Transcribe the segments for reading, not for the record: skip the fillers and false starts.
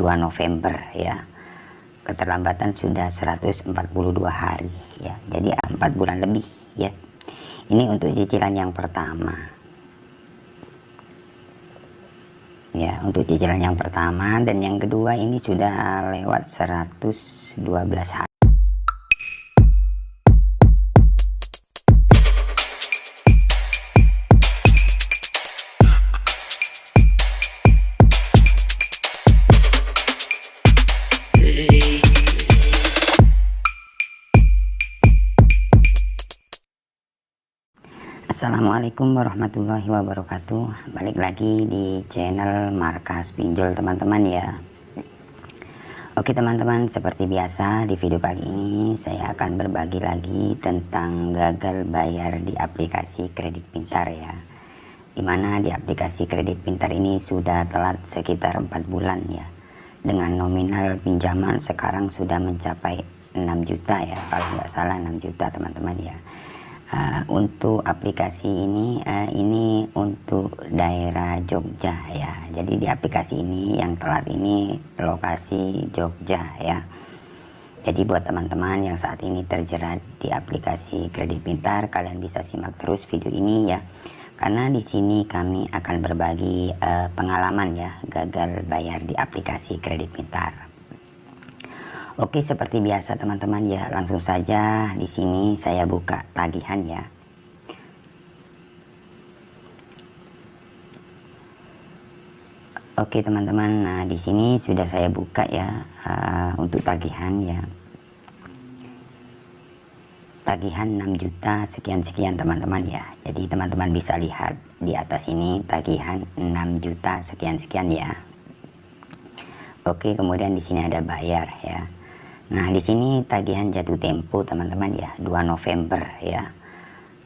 2 November ya. Keterlambatan sudah 142 hari ya. Jadi 4 bulan lebih ya. Ini untuk cicilan yang pertama. Ya, untuk cicilan yang pertama, dan yang kedua ini sudah lewat 112 hari. Assalamualaikum warahmatullahi wabarakatuh. Balik lagi di channel Markas Pinjol teman-teman ya. Oke teman-teman, seperti biasa di video kali ini saya akan berbagi lagi tentang gagal bayar di aplikasi kredit pintar ya. Dimana di aplikasi kredit pintar ini sudah telat sekitar 4 bulan ya. Dengan nominal pinjaman sekarang sudah mencapai 6 juta ya, kalau nggak salah 6 juta teman-teman ya. Untuk aplikasi ini untuk daerah Jogja ya. Jadi di aplikasi ini yang telat ini lokasi Jogja ya. Jadi buat teman-teman yang saat ini terjerat di aplikasi kredit pintar, kalian bisa simak terus video ini ya. Karena di sini kami akan berbagi pengalaman ya gagal bayar di aplikasi kredit pintar. Oke, seperti biasa teman-teman ya, langsung saja di sini saya buka tagihan ya. Oke teman-teman, nah di sini sudah saya buka ya untuk tagihan ya. Tagihan 6 juta sekian-sekian teman-teman ya. Jadi teman-teman bisa lihat di atas ini tagihan 6 juta sekian-sekian ya. Oke, kemudian di sini ada bayar ya. Nah, di sini tagihan jatuh tempo teman-teman ya, 2 November ya.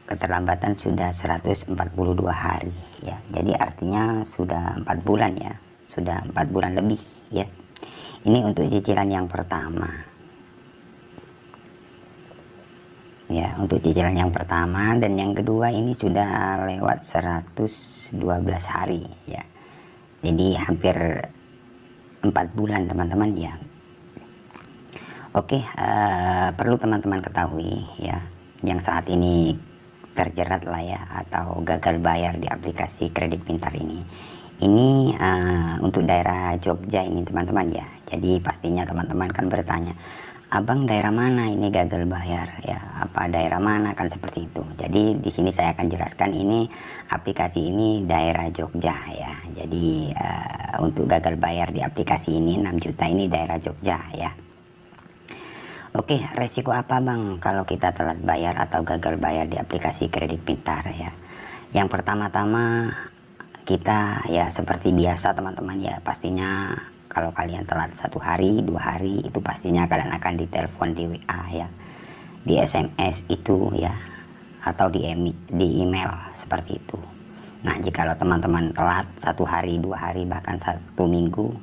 Keterlambatan sudah 142 hari ya. Jadi artinya sudah 4 bulan ya. Sudah 4 bulan lebih ya. Ini untuk cicilan yang pertama. Ya, untuk cicilan yang pertama, dan yang kedua ini sudah lewat 112 hari ya. Jadi hampir 4 bulan teman-teman ya. Oke, perlu teman-teman ketahui ya, yang saat ini terjerat lah ya atau gagal bayar di aplikasi kredit pintar ini untuk daerah Jogja ini teman-teman ya. Jadi pastinya teman-teman kan bertanya, abang daerah mana ini gagal bayar ya, apa daerah mana, kan seperti itu. Jadi di sini saya akan jelaskan, ini aplikasi ini daerah Jogja ya. Jadi untuk gagal bayar di aplikasi ini 6 juta ini daerah Jogja ya. Oke, resiko apa bang kalau kita telat bayar atau gagal bayar di aplikasi kredit pintar ya? Yang pertama-tama kita ya seperti biasa teman-teman ya, pastinya kalau kalian telat 1 hari 2 hari itu pastinya kalian akan ditelepon di WA ya, di SMS itu ya, atau di email seperti itu. Nah, jikalau teman-teman telat 1 hari 2 hari bahkan 1 minggu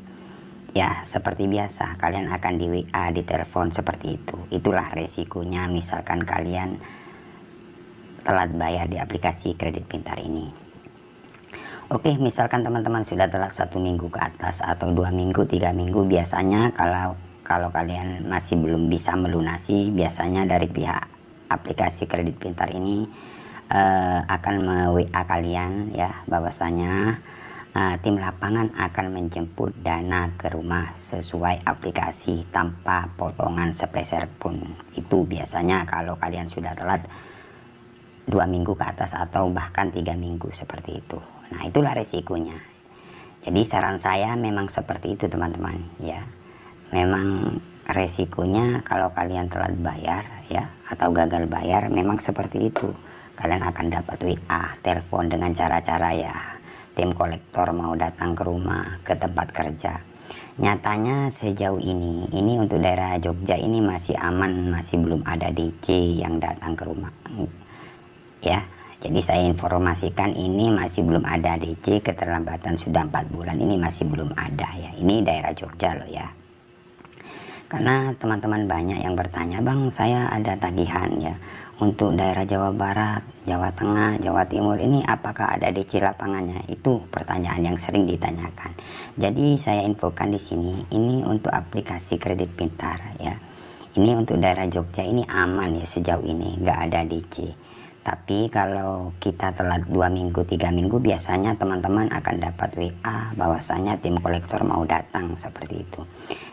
ya, seperti biasa kalian akan di WA, di telepon seperti itu. Itulah resikonya misalkan kalian telat bayar di aplikasi kredit pintar ini. Oke, misalkan teman-teman sudah telat 1 minggu ke atas atau 2 minggu 3 minggu, biasanya kalau kalian masih belum bisa melunasi, biasanya dari pihak aplikasi kredit pintar ini akan WA kalian ya, bahwasanya tim lapangan akan menjemput dana ke rumah sesuai aplikasi tanpa potongan sepeser pun. Itu biasanya kalau kalian sudah telat 2 minggu ke atas atau bahkan 3 minggu seperti itu. Nah, itulah resikonya. Jadi saran saya memang seperti itu teman-teman ya. Memang resikonya kalau kalian telat bayar ya atau gagal bayar memang seperti itu. Kalian akan dapat WA, telepon dengan cara-cara ya, tim kolektor mau datang ke rumah, ke tempat kerja. Nyatanya sejauh ini untuk daerah Jogja ini masih aman, masih belum ada DC yang datang ke rumah ya. Jadi saya informasikan ini masih belum ada DC, keterlambatan sudah 4 bulan ini masih belum ada ya. Ini daerah Jogja loh ya. Karena teman-teman banyak yang bertanya, bang saya ada tagihan ya untuk daerah Jawa Barat, Jawa Tengah, Jawa Timur ini apakah ada DC lapangannya? Itu pertanyaan yang sering ditanyakan. Jadi saya infokan di sini, ini untuk aplikasi kredit pintar ya. Ini untuk daerah Jogja ini aman ya sejauh ini, nggak ada DC. Tapi kalau kita telat 2 minggu, 3 minggu, biasanya teman-teman akan dapat WA bahwasanya tim kolektor mau datang seperti itu.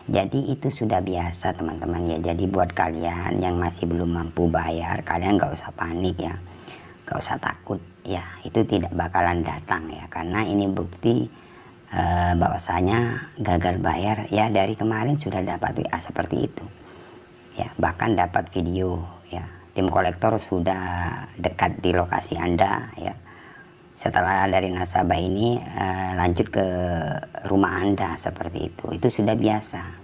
Jadi itu sudah biasa teman-teman ya. Jadi buat kalian yang masih belum mampu bayar, kalian nggak usah panik ya, nggak usah takut ya, itu tidak bakalan datang ya, karena ini bukti bahwasanya gagal bayar ya. Dari kemarin sudah dapat WA seperti itu ya, bahkan dapat video ya, tim kolektor sudah dekat di lokasi Anda ya. Setelah dari nasabah ini lanjut ke rumah Anda seperti itu sudah biasa.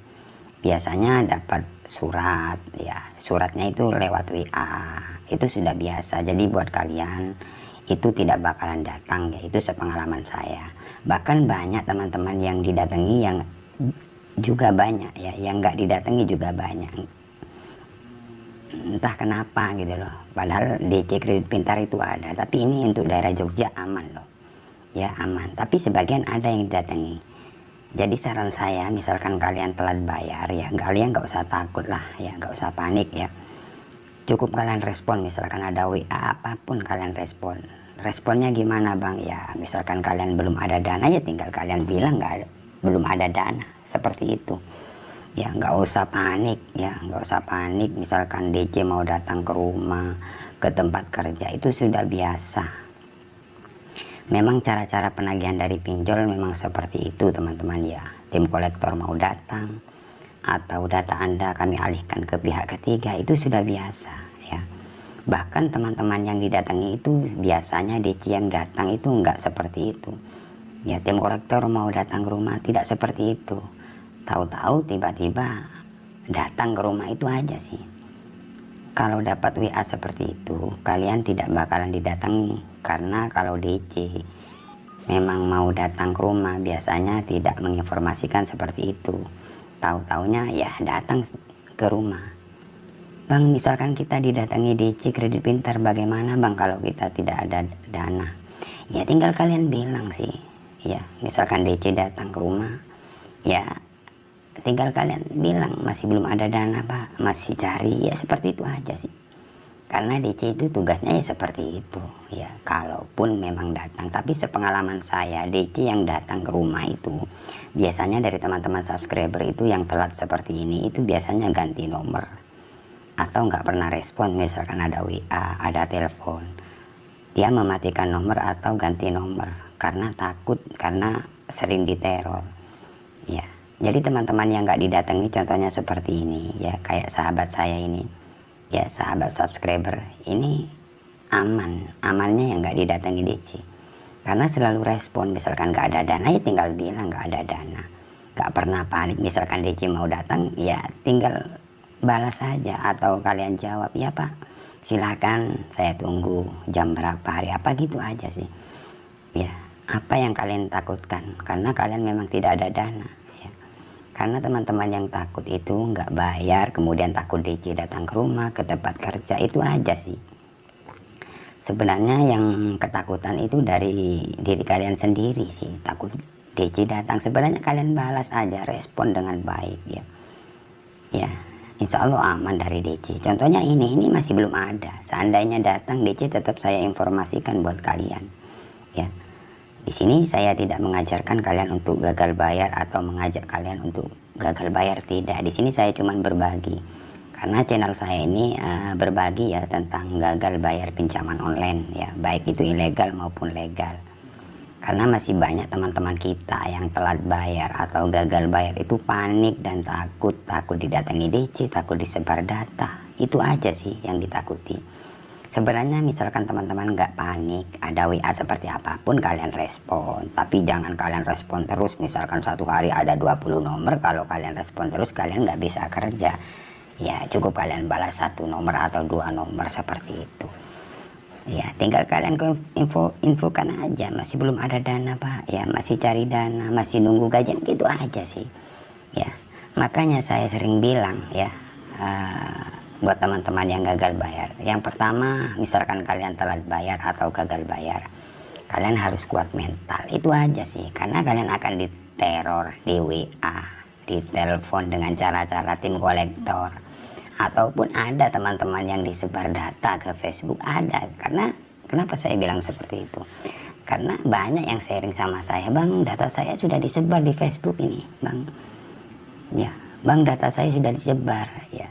Biasanya dapat surat ya, suratnya itu lewat WA, itu sudah biasa. Jadi buat kalian itu tidak bakalan datang ya, itu sepengalaman saya. Bahkan banyak teman-teman yang didatangi yang juga banyak ya, yang nggak didatangi juga banyak. Entah kenapa gitu loh, padahal DC kredit pintar itu ada, tapi ini untuk daerah Jogja aman loh ya, aman. Tapi sebagian ada yang didatangi. Jadi saran saya, misalkan kalian telat bayar ya, kalian nggak usah takut lah ya, nggak usah panik ya, cukup kalian respon. Misalkan ada WA apapun kalian respon. Responnya gimana bang ya, misalkan kalian belum ada dana ya tinggal kalian bilang belum ada dana, seperti itu ya. Nggak usah panik ya, nggak usah panik. Misalkan DC mau datang ke rumah, ke tempat kerja, itu sudah biasa. Memang cara-cara penagihan dari pinjol memang seperti itu teman-teman ya. Tim kolektor mau datang atau data Anda kami alihkan ke pihak ketiga, itu sudah biasa ya. Bahkan teman-teman yang didatangi itu biasanya DC yang datang itu enggak seperti itu ya. Tim kolektor mau datang ke rumah tidak seperti itu, tahu-tahu tiba-tiba datang ke rumah, itu aja sih. Kalau dapat WA seperti itu, kalian tidak bakalan didatangi, karena kalau DC memang mau datang ke rumah biasanya tidak menginformasikan seperti itu. Tahu-taunya ya datang ke rumah. Bang, misalkan kita didatangi DC kredit pintar, bagaimana bang kalau kita tidak ada dana? Ya tinggal kalian bilang sih ya, misalkan DC datang ke rumah ya, tinggal kalian bilang masih belum ada dana pak, masih cari ya, seperti itu aja sih. Karena DC itu tugasnya ya seperti itu ya, kalaupun memang datang. Tapi sepengalaman saya, DC yang datang ke rumah itu biasanya dari teman-teman subscriber itu yang telat seperti ini, itu biasanya ganti nomor atau nggak pernah respon. Misalkan ada WA, ada telepon, dia mematikan nomor atau ganti nomor karena takut, karena sering diteror ya. Jadi teman-teman yang nggak didatangi contohnya seperti ini ya, kayak sahabat saya ini ya, sahabat subscriber ini amannya yang nggak didatangi DC, karena selalu respon. Misalkan nggak ada dana ya tinggal bilang nggak ada dana, nggak pernah panik. Misalkan DC mau datang ya tinggal balas saja, atau kalian jawab ya pak silakan saya tunggu jam berapa, hari apa, gitu aja sih ya. Apa yang kalian takutkan, karena kalian memang tidak ada dana. Karena teman-teman yang takut itu nggak bayar, kemudian takut DC datang ke rumah, ke tempat kerja, itu aja sih. Sebenarnya yang ketakutan itu dari diri kalian sendiri sih, takut DC datang. Sebenarnya kalian balas aja, respon dengan baik ya. Ya, insya Allah aman dari DC. Contohnya ini masih belum ada. Seandainya datang DC, tetap saya informasikan buat kalian ya. Di sini saya tidak mengajarkan kalian untuk gagal bayar atau mengajak kalian untuk gagal bayar, tidak. Di sini saya cuma berbagi, karena channel saya ini berbagi ya tentang gagal bayar pinjaman online ya, baik itu ilegal maupun legal. Karena masih banyak teman-teman kita yang telat bayar atau gagal bayar itu panik dan takut didatangi DC, takut disebar data. Itu aja sih yang ditakuti. Sebenarnya misalkan teman-teman nggak panik, ada WA seperti apapun kalian respon, tapi jangan kalian respon terus. Misalkan satu hari ada 20 nomor, kalau kalian respon terus kalian nggak bisa kerja ya. Cukup kalian balas 1 nomor atau 2 nomor seperti itu ya. Tinggal kalian infokan aja masih belum ada dana pak ya, masih cari dana, masih nunggu gajian, gitu aja sih ya. Makanya saya sering bilang ya, buat teman-teman yang gagal bayar. Yang pertama, misalkan kalian telat bayar atau gagal bayar, kalian harus kuat mental. Itu aja sih, karena kalian akan diteror di WA, ditelepon dengan cara-cara tim kolektor, ataupun ada teman-teman yang disebar data ke Facebook, ada. Karena kenapa saya bilang seperti itu? Karena banyak yang sharing sama saya, "Bang, data saya sudah disebar di Facebook ini, Bang." Ya, "Bang, data saya sudah disebar." Ya,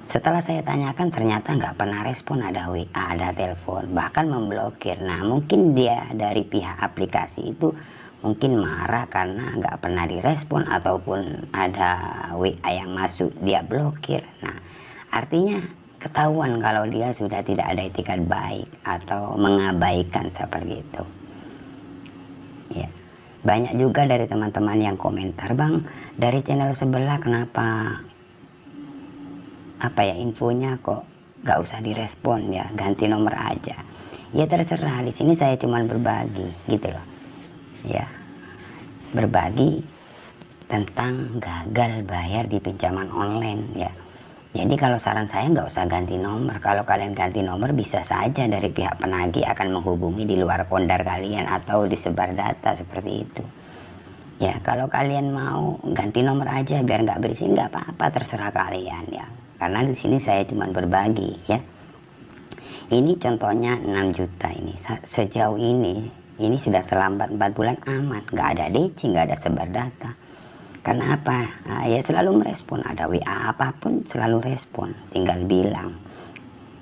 setelah saya tanyakan ternyata nggak pernah respon, ada WA, ada telepon, bahkan memblokir. Nah, mungkin dia dari pihak aplikasi itu mungkin marah karena nggak pernah direspon, ataupun ada WA yang masuk dia blokir. Nah, artinya ketahuan kalau dia sudah tidak ada etikat baik atau mengabaikan seperti itu. Ya, banyak juga dari teman-teman yang komentar, "Bang, dari channel sebelah kenapa infonya kok gak usah direspon, ya ganti nomor aja." Ya terserah, di sini saya cuman berbagi gitu loh, ya, berbagi tentang gagal bayar di pinjaman online ya. Jadi kalau saran saya nggak usah ganti nomor. Kalau kalian ganti nomor, bisa saja dari pihak penagih akan menghubungi di luar kondar kalian atau disebar data seperti itu. Ya, kalau kalian mau ganti nomor aja biar nggak berisik, nggak apa-apa, terserah kalian ya. Karena di sini saya cuma berbagi ya. Ini contohnya 6 juta ini. Sejauh ini sudah terlambat 4 bulan aman, nggak ada DC, nggak ada sebar data. Karena apa? Nah, ya selalu merespon, ada WA apapun selalu respon, tinggal bilang,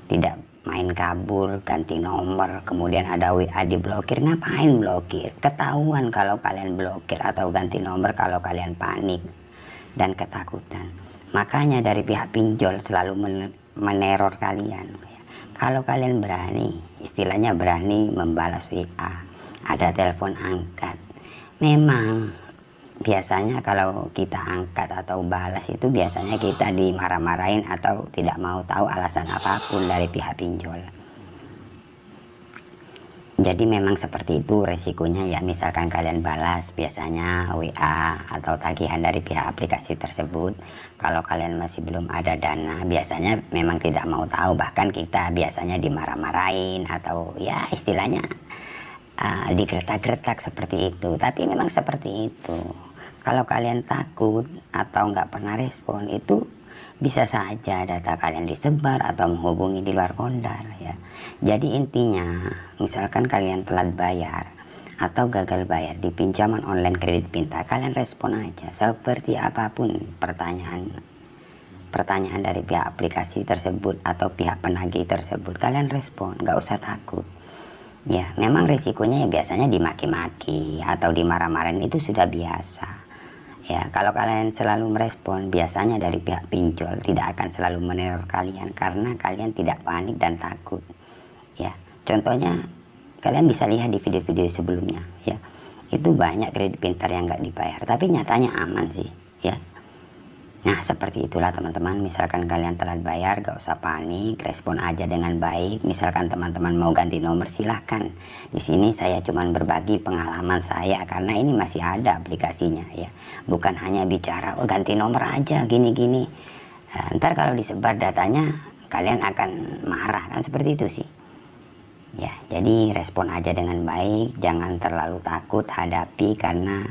tidak main kabur, ganti nomor, kemudian ada WA diblokir. Ngapain blokir? Ketahuan kalau kalian blokir atau ganti nomor kalau kalian panik dan ketakutan. Makanya dari pihak pinjol selalu meneror kalian. Kalau kalian berani, istilahnya berani membalas WA, ada telepon angkat. Memang biasanya kalau kita angkat atau balas itu biasanya kita dimarah-marahin atau tidak mau tahu alasan apapun dari pihak pinjol. Jadi memang seperti itu resikonya ya. Misalkan kalian balas biasanya WA atau tagihan dari pihak aplikasi tersebut, kalau kalian masih belum ada dana biasanya memang tidak mau tahu, bahkan kita biasanya dimarah-marahin atau ya istilahnya digretak-gretak seperti itu. Tapi memang seperti itu. Kalau kalian takut atau nggak pernah respon, itu bisa saja data kalian disebar atau menghubungi di luar kondar ya. Jadi intinya, misalkan kalian telat bayar atau gagal bayar di pinjaman online kredit pintar, kalian respon aja seperti apapun pertanyaan dari pihak aplikasi tersebut atau pihak penagih tersebut, kalian respon, nggak usah takut. Ya, memang risikonya ya biasanya dimaki-maki atau dimarah-marahin, itu sudah biasa. Ya, kalau kalian selalu merespon, biasanya dari pihak pinjol tidak akan selalu meneror kalian karena kalian tidak panik dan takut. Ya, contohnya kalian bisa lihat di video-video sebelumnya ya. Itu banyak kredit pintar yang nggak dibayar, tapi nyatanya aman sih ya. Nah, seperti itulah teman-teman. Misalkan kalian telat bayar, gak usah panik, respon aja dengan baik. Misalkan teman-teman mau ganti nomor, silahkan. Di sini saya cuma berbagi pengalaman saya karena ini masih ada aplikasinya ya. Bukan hanya bicara, "Oh ganti nomor aja gini-gini." Ntar kalau disebar datanya, kalian akan marah kan, seperti itu sih. Ya, jadi respon aja dengan baik, jangan terlalu takut hadapi karena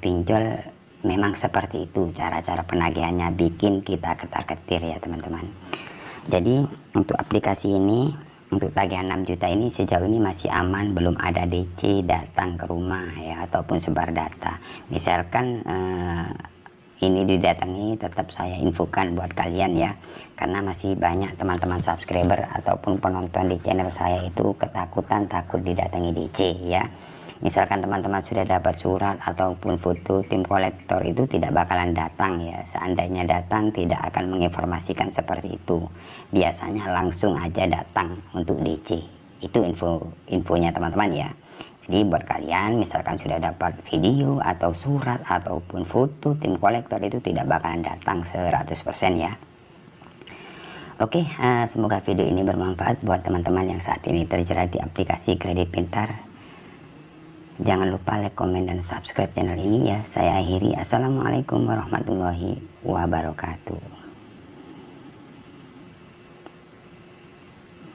pinjol memang seperti itu, cara-cara penagihannya bikin kita ketar-ketir ya teman-teman. Jadi untuk aplikasi ini, untuk tagihan 6 juta ini sejauh ini masih aman, belum ada DC datang ke rumah ya ataupun sebar data. Misalkan ini didatangi, tetap saya infokan buat kalian ya, karena masih banyak teman-teman subscriber ataupun penonton di channel saya itu ketakutan, takut didatangi DC ya. Misalkan teman-teman sudah dapat surat ataupun foto, tim kolektor itu tidak bakalan datang ya. Seandainya datang tidak akan menginformasikan seperti itu. Biasanya langsung aja datang untuk DC. Itu infonya teman-teman ya. Jadi buat kalian misalkan sudah dapat video atau surat ataupun foto, tim kolektor itu tidak bakalan datang 100% ya. Oke, semoga video ini bermanfaat buat teman-teman yang saat ini terjerat di aplikasi kredit pintar. Jangan lupa like, komen, dan subscribe channel ini ya. Saya akhiri. Assalamualaikum warahmatullahi wabarakatuh.